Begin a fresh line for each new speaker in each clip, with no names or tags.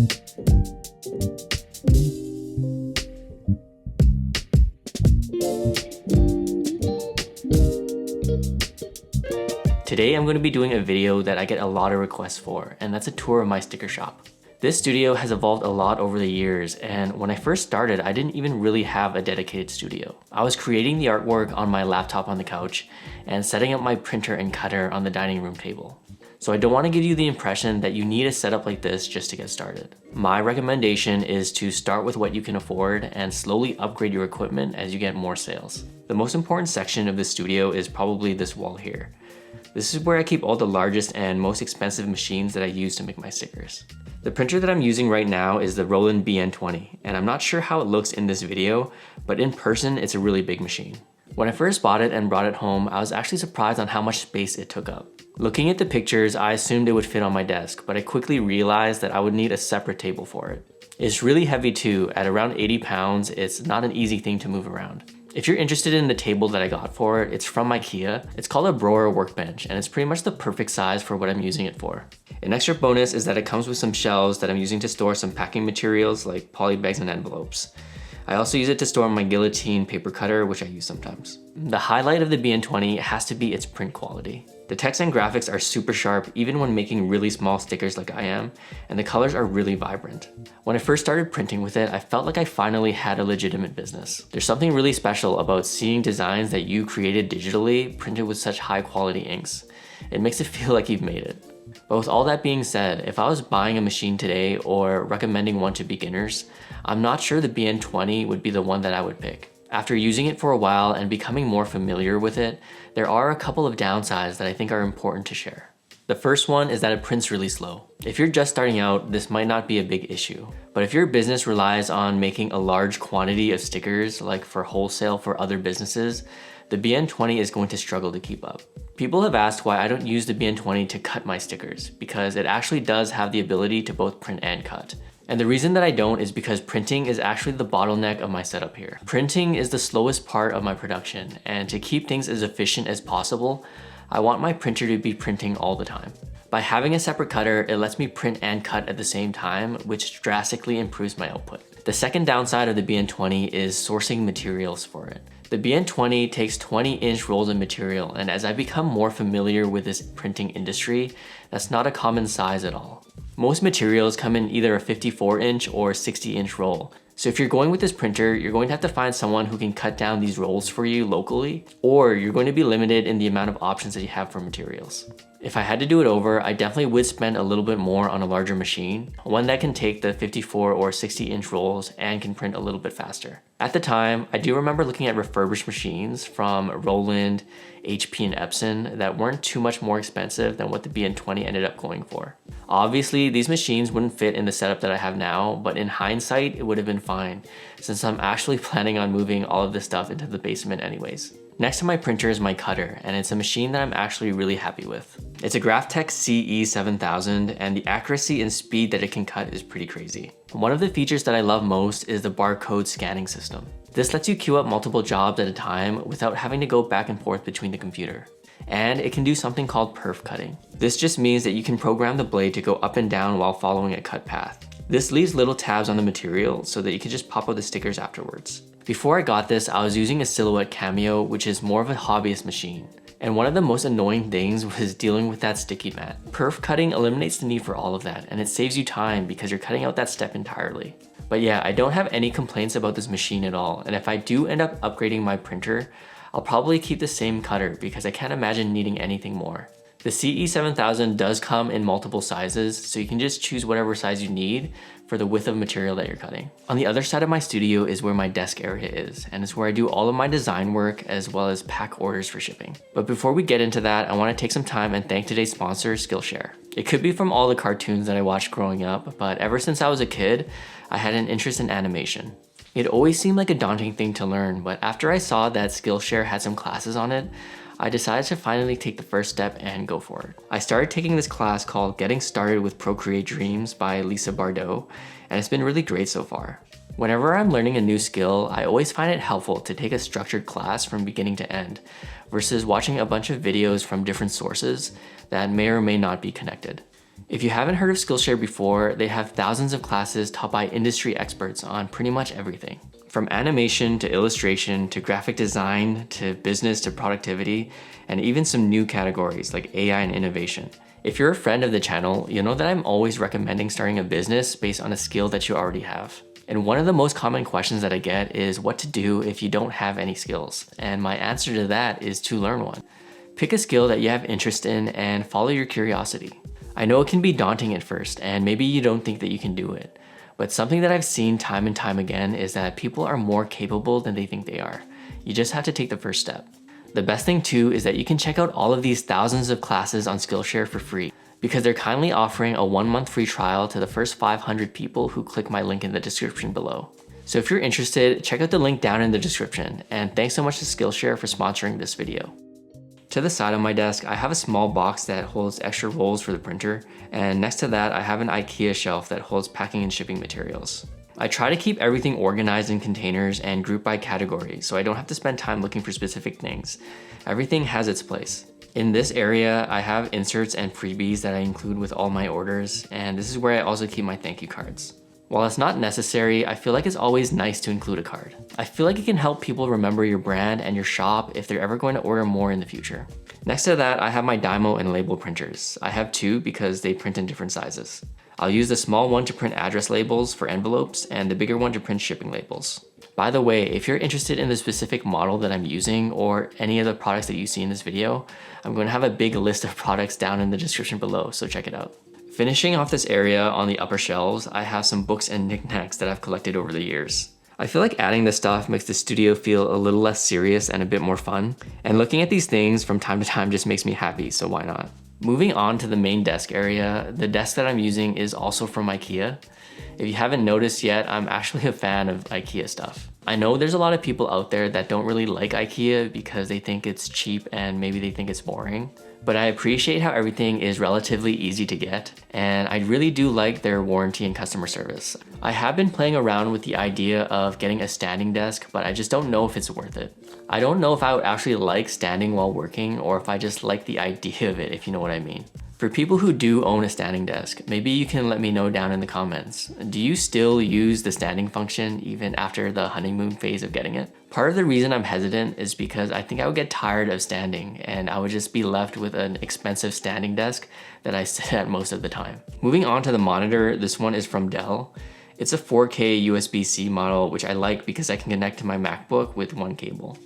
Today I'm going to be doing a video that I get a lot of requests for, and that's a tour of my sticker shop. This studio has evolved a lot over the years, and when I first started, I didn't even really have a dedicated studio. I was creating the artwork on my laptop on the couch and setting up my printer and cutter on the dining room table. So I don't want to give you the impression that you need a setup like this just to get started. My recommendation is to start with what you can afford and slowly upgrade your equipment as you get more sales. The most important section of the studio is probably this wall here. This is where I keep all the largest and most expensive machines that I use to make my stickers. The printer that I'm using right now is the Roland BN20, and I'm not sure how it looks in this video, but in person it's a really big machine. When I first bought it and brought it home, I was actually surprised on how much space it took up. Looking at the pictures, I assumed it would fit on my desk, but I quickly realized that I would need a separate table for it. It's really heavy too. At around 80 pounds, it's not an easy thing to move around. If you're interested in the table that I got for it, it's from IKEA. It's called a BROR Workbench, and it's pretty much the perfect size for what I'm using it for. An extra bonus is that it comes with some shelves that I'm using to store some packing materials like poly bags and envelopes. I also use it to store my Guillotine paper cutter, which I use sometimes. The highlight of the BN20 has to be its print quality. The text and graphics are super sharp even when making really small stickers like I am, and the colors are really vibrant. When I first started printing with it, I felt like I finally had a legitimate business. There's something really special about seeing designs that you created digitally printed with such high quality inks. It makes it feel like you've made it. But with all that being said, if I was buying a machine today or recommending one to beginners, I'm not sure the BN20 would be the one that I would pick. After using it for a while and becoming more familiar with it, there are a couple of downsides that I think are important to share. The first one is that it prints really slow. If you're just starting out, this might not be a big issue. But if your business relies on making a large quantity of stickers, like for wholesale for other businesses, the BN20 is going to struggle to keep up. People have asked why I don't use the BN20 to cut my stickers, because it actually does have the ability to both print and cut. And the reason that I don't is because printing is actually the bottleneck of my setup here. Printing is the slowest part of my production, and to keep things as efficient as possible, I want my printer to be printing all the time. By having a separate cutter, it lets me print and cut at the same time, which drastically improves my output. The second downside of the BN20 is sourcing materials for it. The BN20 takes 20-inch rolls of material, and as I become more familiar with this printing industry, that's not a common size at all. Most materials come in either a 54-inch or 60-inch roll. So if you're going with this printer, you're going to have to find someone who can cut down these rolls for you locally, or you're going to be limited in the amount of options that you have for materials. If I had to do it over, I definitely would spend a little bit more on a larger machine, one that can take the 54 or 60-inch rolls and can print a little bit faster. At the time, I do remember looking at refurbished machines from Roland, HP, and Epson that weren't too much more expensive than what the BN20 ended up going for. Obviously, these machines wouldn't fit in the setup that I have now, but in hindsight, it would have been fine, since I'm actually planning on moving all of this stuff into the basement anyways. Next to my printer is my cutter, and it's a machine that I'm actually really happy with. It's a Graphtec CE7000, and the accuracy and speed that it can cut is pretty crazy. One of the features that I love most is the barcode scanning system. This lets you queue up multiple jobs at a time without having to go back and forth between the computer. And it can do something called perf cutting. This just means that you can program the blade to go up and down while following a cut path. This leaves little tabs on the material so that you can just pop out the stickers afterwards. Before I got this, I was using a Silhouette Cameo, which is more of a hobbyist machine. And one of the most annoying things was dealing with that sticky mat. Perf cutting eliminates the need for all of that, and it saves you time because you're cutting out that step entirely. But yeah, I don't have any complaints about this machine at all, and if I do end up upgrading my printer, I'll probably keep the same cutter because I can't imagine needing anything more. The CE7000 does come in multiple sizes, so you can just choose whatever size you need for the width of material that you're cutting. On the other side of my studio is where my desk area is, and it's where I do all of my design work as well as pack orders for shipping. But before we get into that, I want to take some time and thank today's sponsor, Skillshare. It could be from all the cartoons that I watched growing up, but ever since I was a kid, I had an interest in animation. It always seemed like a daunting thing to learn, but after I saw that Skillshare had some classes on it, I decided to finally take the first step and go for it. I started taking this class called Getting Started with Procreate Dreams by Lisa Bardot, and it's been really great so far. Whenever I'm learning a new skill, I always find it helpful to take a structured class from beginning to end, versus watching a bunch of videos from different sources that may or may not be connected. If you haven't heard of Skillshare before, they have thousands of classes taught by industry experts on pretty much everything. From animation to illustration to graphic design to business to productivity, and even some new categories like AI and innovation. If you're a friend of the channel, you'll know that I'm always recommending starting a business based on a skill that you already have. And one of the most common questions that I get is what to do if you don't have any skills. And my answer to that is to learn one. Pick a skill that you have interest in and follow your curiosity. I know it can be daunting at first, and maybe you don't think that you can do it. But something that I've seen time and time again is that people are more capable than they think they are. You just have to take the first step. The best thing too is that you can check out all of these thousands of classes on Skillshare for free because they're kindly offering a 1-month free trial to the first 500 people who click my link in the description below. So if you're interested, check out the link down in the description, and thanks so much to Skillshare for sponsoring this video. To the side of my desk, I have a small box that holds extra rolls for the printer, and next to that, I have an IKEA shelf that holds packing and shipping materials. I try to keep everything organized in containers and grouped by category, so I don't have to spend time looking for specific things. Everything has its place. In this area, I have inserts and freebies that I include with all my orders, and this is where I also keep my thank you cards. While it's not necessary, I feel like it's always nice to include a card. I feel like it can help people remember your brand and your shop if they're ever going to order more in the future. Next to that, I have my Dymo and label printers. I have two because they print in different sizes. I'll use the small one to print address labels for envelopes and the bigger one to print shipping labels. By the way, if you're interested in the specific model that I'm using or any of the products that you see in this video, I'm going to have a big list of products down in the description below, so check it out. Finishing off this area on the upper shelves, I have some books and knickknacks that I've collected over the years. I feel like adding this stuff makes the studio feel a little less serious and a bit more fun, and looking at these things from time to time just makes me happy, so why not? Moving on to the main desk area, the desk that I'm using is also from IKEA. If you haven't noticed yet, I'm actually a fan of IKEA stuff. I know there's a lot of people out there that don't really like IKEA because they think it's cheap and maybe they think it's boring. But I appreciate how everything is relatively easy to get, and I really do like their warranty and customer service. I have been playing around with the idea of getting a standing desk, but I just don't know if it's worth it. I don't know if I would actually like standing while working or if I just like the idea of it, if you know what I mean. For people who do own a standing desk, maybe you can let me know down in the comments. Do you still use the standing function even after the honeymoon phase of getting it? Part of the reason I'm hesitant is because I think I would get tired of standing and I would just be left with an expensive standing desk that I sit at most of the time. Moving on to the monitor, this one is from Dell. It's a 4K USB-C model, which I like because I can connect to my MacBook with one cable.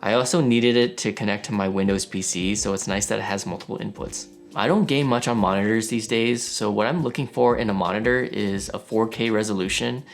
I also needed it to connect to my Windows PC, so it's nice that it has multiple inputs. I don't game much on monitors these days, so what I'm looking for in a monitor is a 4K resolution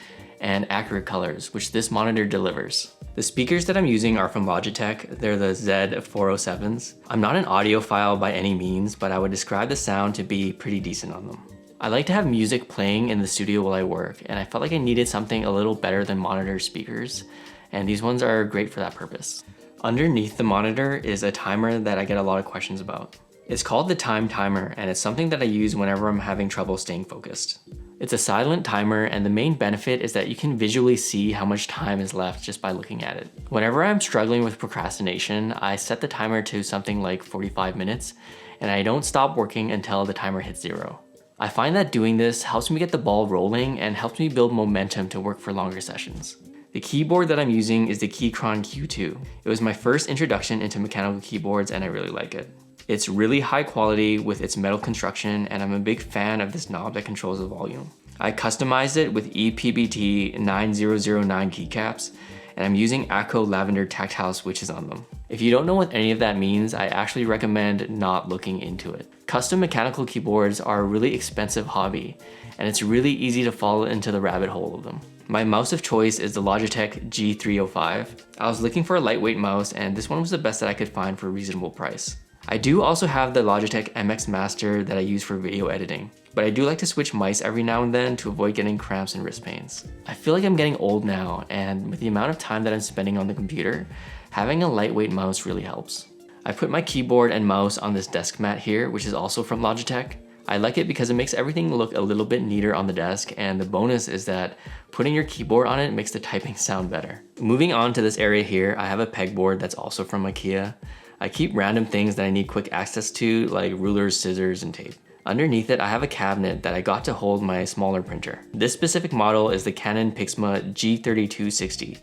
and accurate colors, which this monitor delivers. The speakers that I'm using are from Logitech. They're the Z407s. I'm not an audiophile by any means, but I would describe the sound to be pretty decent on them. I like to have music playing in the studio while I work, and I felt like I needed something a little better than monitor speakers, and these ones are great for that purpose. Underneath the monitor is a timer that I get a lot of questions about. It's called the time timer, and it's something that I use whenever I'm having trouble staying focused. It's a silent timer, and the main benefit is that you can visually see how much time is left just by looking at it. Whenever I'm struggling with procrastination, I set the timer to something like 45 minutes, and I don't stop working until the timer hits 0. I find that doing this helps me get the ball rolling and helps me build momentum to work for longer sessions. The keyboard that I'm using is the Keychron Q2. It was my first introduction into mechanical keyboards, and I really like it. It's really high quality with its metal construction, and I'm a big fan of this knob that controls the volume. I customized it with EPBT 9009 keycaps, and I'm using ACO Lavender tactile switches on them. If you don't know what any of that means, I actually recommend not looking into it. Custom mechanical keyboards are a really expensive hobby, and it's really easy to fall into the rabbit hole of them. My mouse of choice is the Logitech G305. I was looking for a lightweight mouse, and this one was the best that I could find for a reasonable price. I do also have the Logitech MX Master that I use for video editing, but I do like to switch mice every now and then to avoid getting cramps and wrist pains. I feel like I'm getting old now, and with the amount of time that I'm spending on the computer, having a lightweight mouse really helps. I put my keyboard and mouse on this desk mat here, which is also from Logitech. I like it because it makes everything look a little bit neater on the desk, and the bonus is that putting your keyboard on it makes the typing sound better. Moving on to this area here, I have a peg board that's also from IKEA. I keep random things that I need quick access to, like rulers, scissors, and tape. Underneath it, I have a cabinet that I got to hold my smaller printer. This specific model is the Canon Pixma G3260,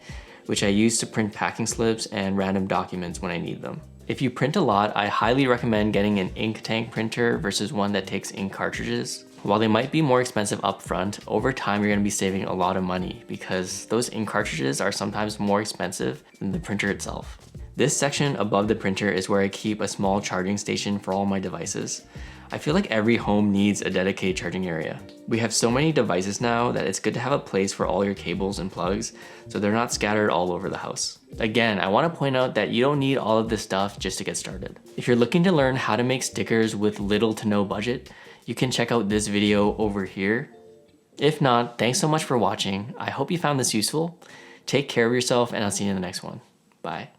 which I use to print packing slips and random documents when I need them. If you print a lot, I highly recommend getting an ink tank printer versus one that takes ink cartridges. While they might be more expensive upfront, over time you're going to be saving a lot of money because those ink cartridges are sometimes more expensive than the printer itself. This section above the printer is where I keep a small charging station for all my devices. I feel like every home needs a dedicated charging area. We have so many devices now that it's good to have a place for all your cables and plugs so they're not scattered all over the house. Again, I want to point out that you don't need all of this stuff just to get started. If you're looking to learn how to make stickers with little to no budget, you can check out this video over here. If not, thanks so much for watching. I hope you found this useful. Take care of yourself and I'll see you in the next one. Bye.